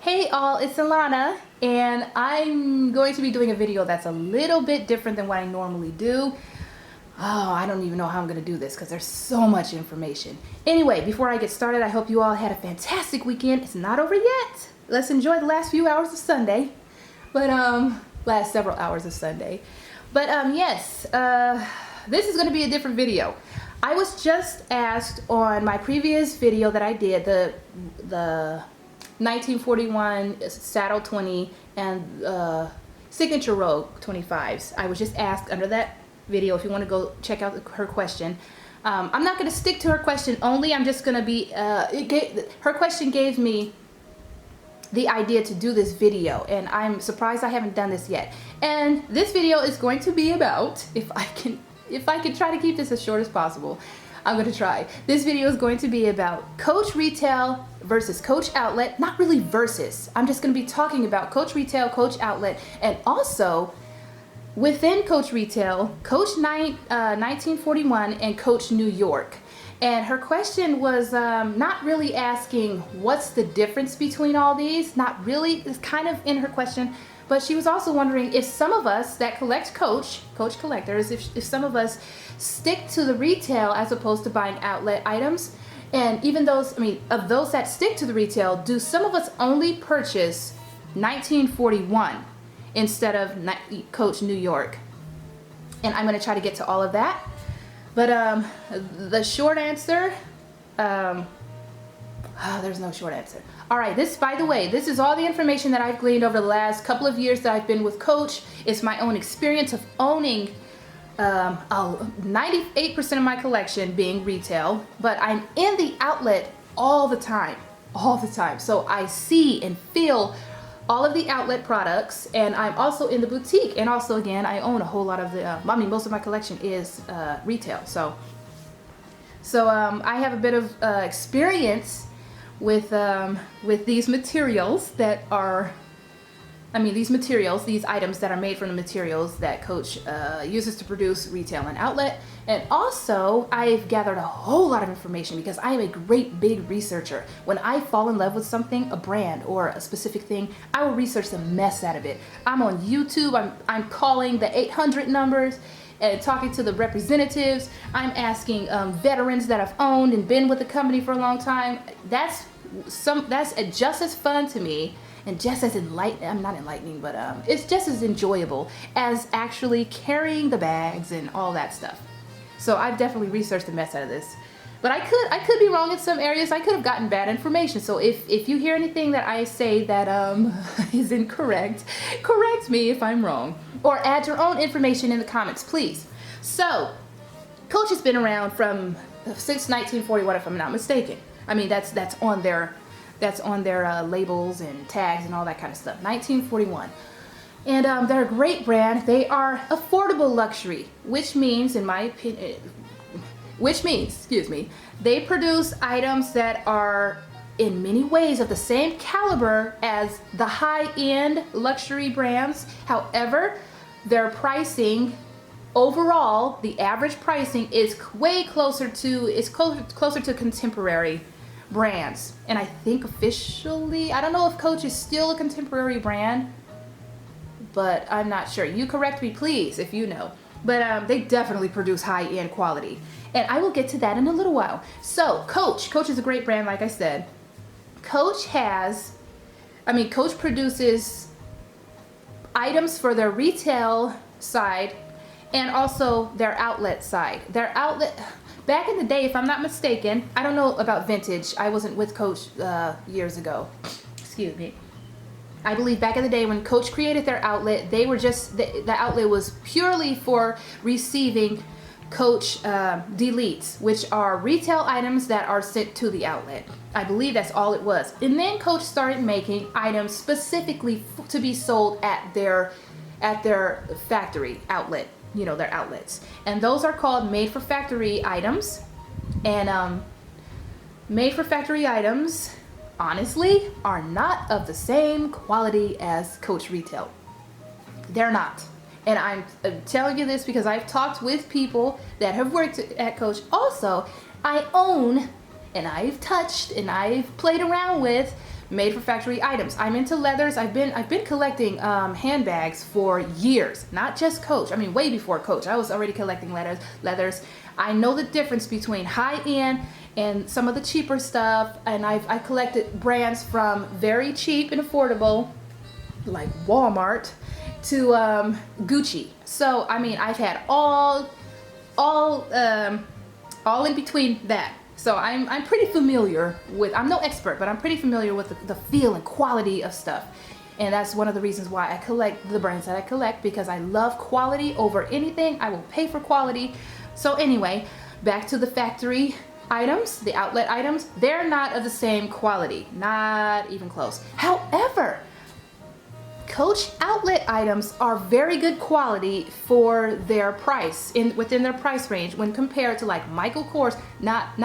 Hey all, it's Alana, and I'm going to be doing a video that's a little bit different than what I normally do. Oh, I don't even know how I'm going to do this because there's so much information. Anyway, before I get started, I hope you all had a fantastic weekend. It's not over yet. Let's enjoy the last few hours of Sunday. But, last several hours of Sunday. But, yes, this is going to be a different video. I was just asked on my previous video that I did, the 1941 Saddle 20 and Signature Rogue 25s. I was just asked under that video if you want to go check out her question. I'm not going to stick to her question only. I'm just going to be, her question gave me the idea to do this video, and I'm surprised I haven't done this yet. And this video is going to be about, if I can try to keep this as short as possible, I'm going to try. This video is going to be about Coach Retail versus Coach Outlet. Not really versus. I'm just going to be talking about Coach Retail, Coach Outlet, and also within Coach Retail, Coach 1941 and Coach New York. And her question was not really asking what's the difference between all these. Not really. It's kind of in her question. But she was also wondering if some of us that collect Coach collectors, if some of us stick to the retail as opposed to buying outlet items. And even those, of those that stick to the retail, do some of us only purchase 1941 instead of Coach New York? And I'm going to try to get to all of that. But the short answer, there's no short answer. All right, by the way, this is all the information that I've gleaned over the last couple of years that I've been with Coach. It's my own experience of owning 98% of my collection being retail, but I'm in the outlet all the time. So I see and feel all of the outlet products, and I'm also in the boutique, and also again, I own a whole lot of the, most of my collection is retail. So I have a bit of experience with these materials that are, these items that are made from the materials that Coach uses to produce retail and outlet. And also, I've gathered a whole lot of information because I am a great big researcher. When I fall in love with something, a brand or a specific thing, I will research the mess out of it. I'm on YouTube, I'm calling the 800 numbers and talking to the representatives. I'm asking veterans that have owned and been with the company for a long time. That's just as fun to me and just as enlightening, but it's just as enjoyable as actually carrying the bags and all that stuff. So I've definitely researched the mess out of this. But I could be wrong in some areas. I could have gotten bad information. So if you hear anything that I say that is incorrect, correct me if I'm wrong. Or add your own information in the comments, please. So, Coach has been around since 1941, if I'm not mistaken. That's on their labels and tags and all that kind of stuff. 1941. And they're a great brand. They are affordable luxury, which means, in my opinion, they produce items that are in many ways of the same caliber as the high-end luxury brands. However, their pricing overall, the average pricing is way closer to contemporary brands. And I think officially, I don't know if Coach is still a contemporary brand, but I'm not sure. You correct me, please, if you know. But they definitely produce high-end quality. And I will get to that in a little while. So, Coach is a great brand, like I said. Coach produces items for their retail side and also their outlet side. Their outlet, back in the day, if I'm not mistaken, I don't know about vintage. I wasn't with Coach years ago. Excuse me. I believe back in the day when Coach created their outlet, they were the outlet was purely for receiving Coach deletes, which are retail items that are sent to the outlet. I believe that's all it was. And then Coach started making items specifically to be sold at their factory outlet, their outlets. And those are called made for factory items. And made for factory items, honestly, are not of the same quality as Coach Retail. They're not. And I'm telling you this because I've talked with people that have worked at Coach. Also, I own, and I've touched, and I've played around with made for factory items. I'm into leathers. I've been collecting handbags for years, not just Coach. I mean, way before Coach. I was already collecting leathers. I know the difference between high-end and some of the cheaper stuff, and I collected brands from very cheap and affordable, like Walmart, to Gucci. So I mean, I've had all in between that. So I'm pretty familiar with, I'm no expert, but I'm pretty familiar with the feel and quality of stuff. And that's one of the reasons why I collect the brands that I collect, because I love quality over anything. I will pay for quality. So anyway, back to the factory items, the outlet items. They're not of the same quality, not even close. However, Coach outlet items are very good quality for their price, within their price range, when compared to like Michael Kors, not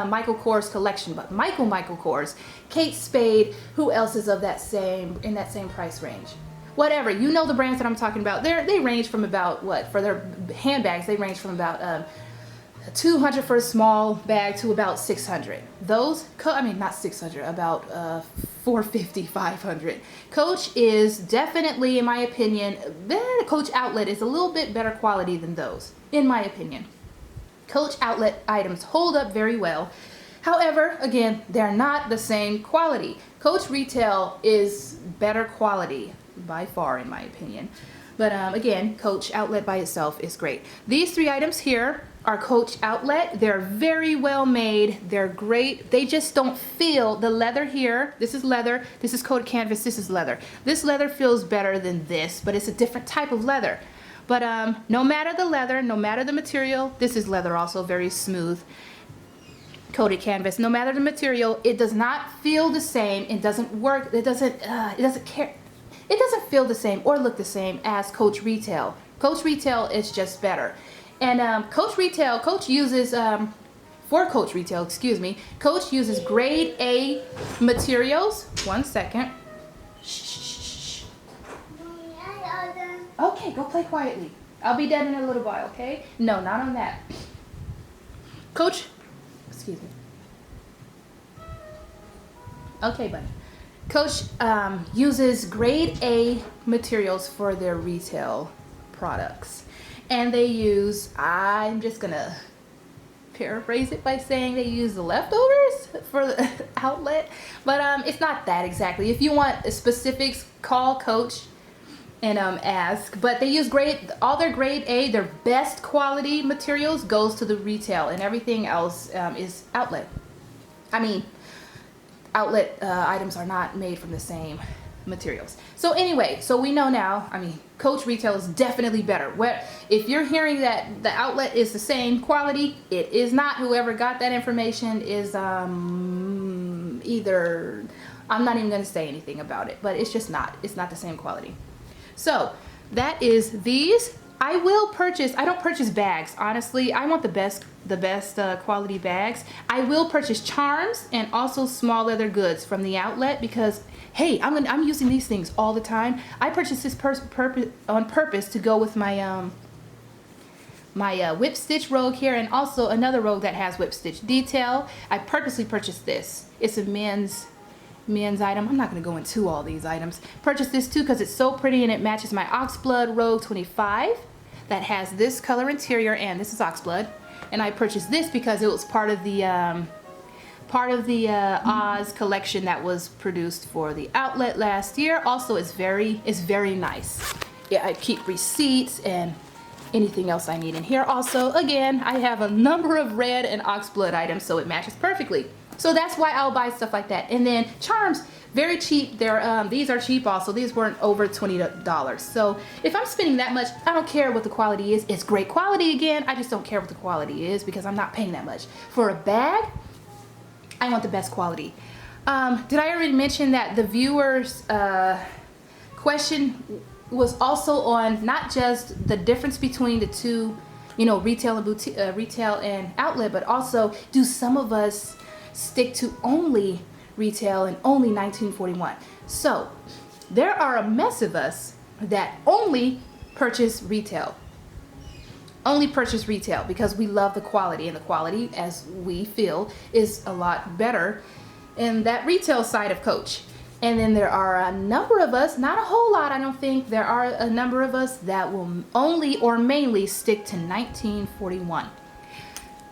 Michael Kors collection, but Michael Kors, Kate Spade. Who else is of that in that same price range? Whatever, you know the brands that I'm talking about. They range from about, what, for their handbags, they range from about $200 for a small bag to about $600. Those, I mean, not $600, about $450, $500. Coach is definitely, in my opinion, Coach outlet is a little bit better quality than those, in my opinion. Coach outlet items hold up very well. However, again, they're not the same quality. Coach retail is better quality by far, in my opinion. But again, Coach outlet by itself is great. These three items here are Coach outlet. They're very well made. They're great. They just don't feel, the leather here, this is leather, this is coated canvas, this is leather. This leather feels better than this, but it's a different type of leather. But no matter the leather, no matter the material, this is leather also, very smooth. Coated canvas, no matter the material, it does not feel the same. It doesn't work. It doesn't care. It doesn't feel the same or look the same as Coach retail. Coach retail is just better. And Coach retail, Coach uses, Coach uses grade A materials. One second. Shh. Okay, go play quietly. I'll be dead in a little while, okay? No, not on that. Coach, excuse me. Okay, buddy. Coach uses grade A materials for their retail products. And they use, I'm just gonna paraphrase it by saying they use the leftovers for the outlet, but it's not that exactly. If you want specifics, call Coach and ask. But they use all their grade A, their best quality materials goes to the retail, and everything else is outlet. I mean, outlet items are not made from the same materials. So anyway, so we know now, I mean, Coach retail is definitely better. If you're hearing that the outlet is the same quality, it is not. Whoever got that information is either, I'm not even going to say anything about it, but it's just not. It's not the same quality. So that is these. I will purchase, I don't purchase bags, honestly. I want the best quality bags. I will purchase charms and also small leather goods from the outlet because, hey, I'm using these things all the time. I purchased this on purpose to go with my my whip stitch rogue here, and also another rogue that has whip stitch detail. I purposely purchased this. It's a men's item. I'm not going to go into all these items. Purchased this too because it's so pretty and it matches my Oxblood Rogue 25 that has this color interior, and this is Oxblood. And I purchased this because it was part of the Oz collection that was produced for the outlet last year. Also, it's very nice. Yeah, I keep receipts and anything else I need in here. Also, again, I have a number of red and Oxblood items, so it matches perfectly. So that's why I'll buy stuff like that. And then charms, very cheap. These are cheap also. These weren't over $20. So if I'm spending that much, I don't care what the quality is. It's great quality again. I just don't care what the quality is because I'm not paying that much. For a bag, I want the best quality. Did I already mention that the viewers' question was also on not just the difference between the two, retail and boutique, retail and outlet, but also do some of us stick to only retail and only 1941. So there are a mess of us that only purchase retail. Only purchase retail because we love the quality, and the quality, as we feel, is a lot better in that retail side of Coach. And then there are a number of us, not a whole lot, I don't think, there are a number of us that will only or mainly stick to 1941.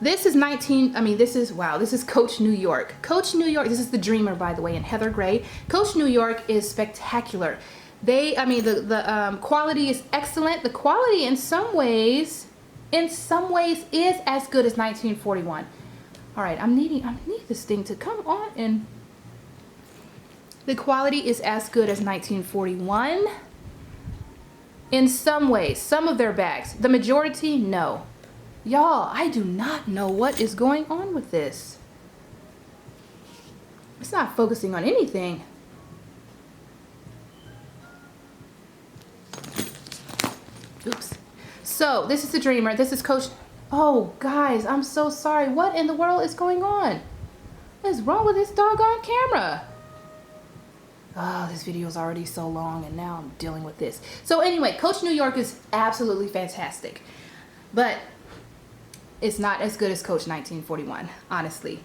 This is this is Coach New York. Coach New York, this is the Dreamer, by the way, in Heather Gray. Coach New York is spectacular. The quality is excellent. The quality in some ways is as good as 1941. All right, I need this thing to come on, and the quality is as good as 1941 in some ways. Some of their bags, the majority, no. Y'all, I do not know what is going on with this. It's not focusing on anything. Oops. So this is the Dreamer. This is Coach. Oh, guys, I'm so sorry. What in the world is going on? What is wrong with this doggone camera? Oh, this video is already so long, and now I'm dealing with this. So anyway, Coach New York is absolutely fantastic, but it's not as good as Coach 1941, honestly.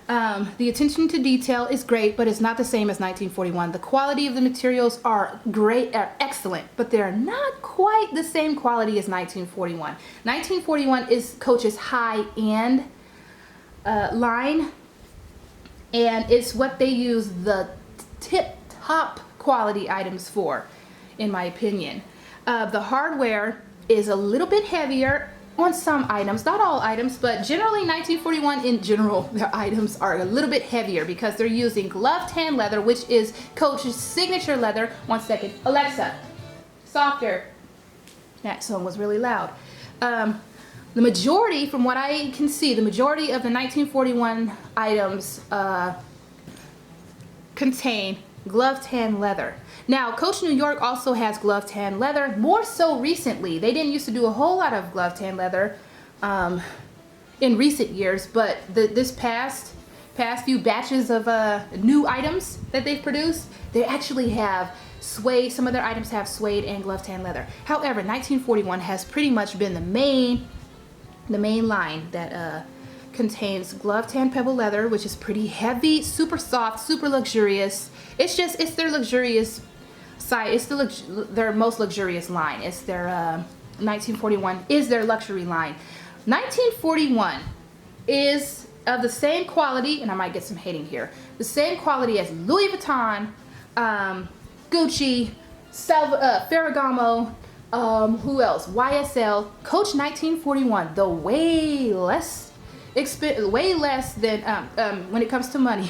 The attention to detail is great, but it's not the same as 1941. The quality of the materials are great, are excellent, but they're not quite the same quality as 1941. 1941 is Coach's high-end line, and it's what they use the tip-top quality items for, in my opinion. The hardware is a little bit heavier on some items, not all items, but generally 1941 in general, their items are a little bit heavier because they're using glove tan leather, which is Coach's signature leather. One second, Alexa, softer. That song was really loud. The majority, from what I can see, the majority of the 1941 items contain glove tan leather. Now, Coach New York also has glove tan leather, more so recently. They didn't used to do a whole lot of glove tan leather in recent years, but this past few batches of new items that they've produced, they actually have suede. Some of their items have suede and glove tan leather. However, 1941 has pretty much been the main line that contains glove tan pebble leather, which is pretty heavy, super soft, super luxurious. It's their luxurious side. It's their most luxurious line. It's their 1941 is their luxury line. 1941 is of the same quality, and I might get some hating here, the same quality as Louis Vuitton, Gucci, Ferragamo, who else? YSL. Coach 1941, the way less than when it comes to money,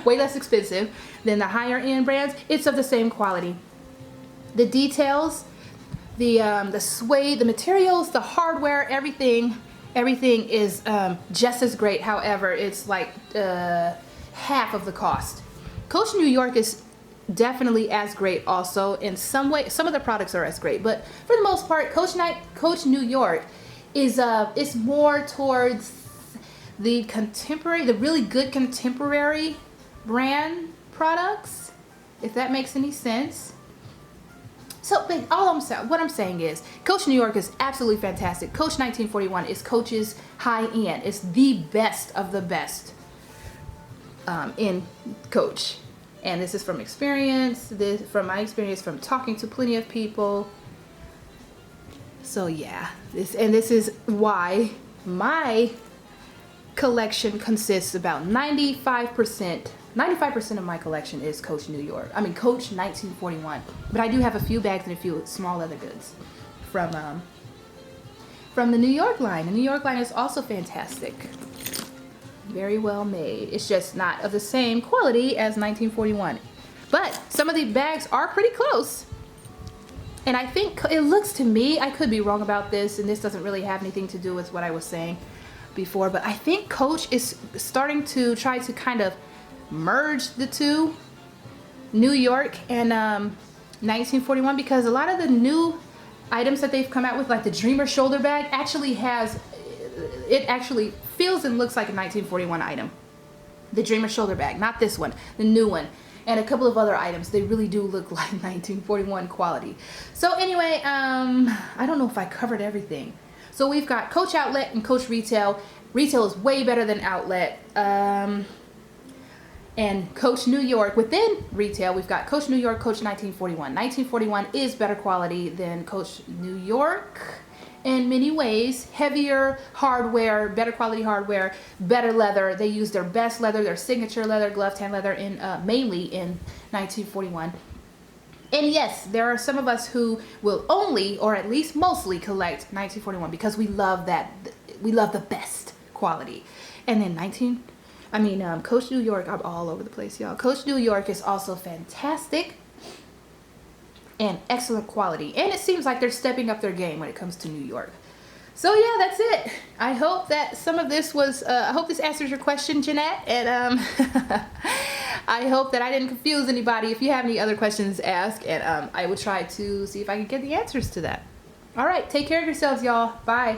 way less expensive than the higher end brands. It's of the same quality. The details, the suede, the materials, the hardware, everything is just as great. However, it's like half of the cost. Coach New York is definitely as great also in some way. Some of the products are as great, but for the most part, Coach New York is more towards the contemporary, the really good contemporary brand products, if that makes any sense. So what I'm saying is Coach New York is absolutely fantastic. Coach 1941 is Coach's high end. It's the best of the best in Coach. And this is from experience, from my experience, from talking to plenty of people. So yeah, this is why my collection consists about 95% of my collection is Coach New York. I mean Coach 1941. But I do have a few bags and a few small leather goods from the New York line. The New York line is also fantastic. Very well made. It's just not of the same quality as 1941. But some of the bags are pretty close. And I think it looks to me, I could be wrong about this, and this doesn't really have anything to do with what I was saying before, but I think Coach is starting to try to kind of merge the two, New York and 1941, because a lot of the new items that they've come out with, like the Dreamer shoulder bag, actually feels and looks like a 1941 item. The Dreamer shoulder bag, not this one, the new one, and a couple of other items, they really do look like 1941 quality. So anyway, I don't know if I covered everything. So we've got Coach Outlet and Coach Retail. Retail is way better than Outlet. And Coach New York, within retail, we've got Coach New York, Coach 1941. 1941 is better quality than Coach New York in many ways. Heavier hardware, better quality hardware, better leather. They use their best leather, their signature leather, glove tan leather, in mainly in 1941. And yes, there are some of us who will only, or at least mostly, collect 1941 because we love that. We love the best quality. And then Coach New York, I'm all over the place, y'all. Coach New York is also fantastic and excellent quality. And it seems like they're stepping up their game when it comes to New York. So yeah, that's it. I hope that some of this was, I hope this answers your question, Jeanette. And I hope that I didn't confuse anybody. If you have any other questions, ask. And I will try to see if I can get the answers to that. All right, take care of yourselves, y'all. Bye.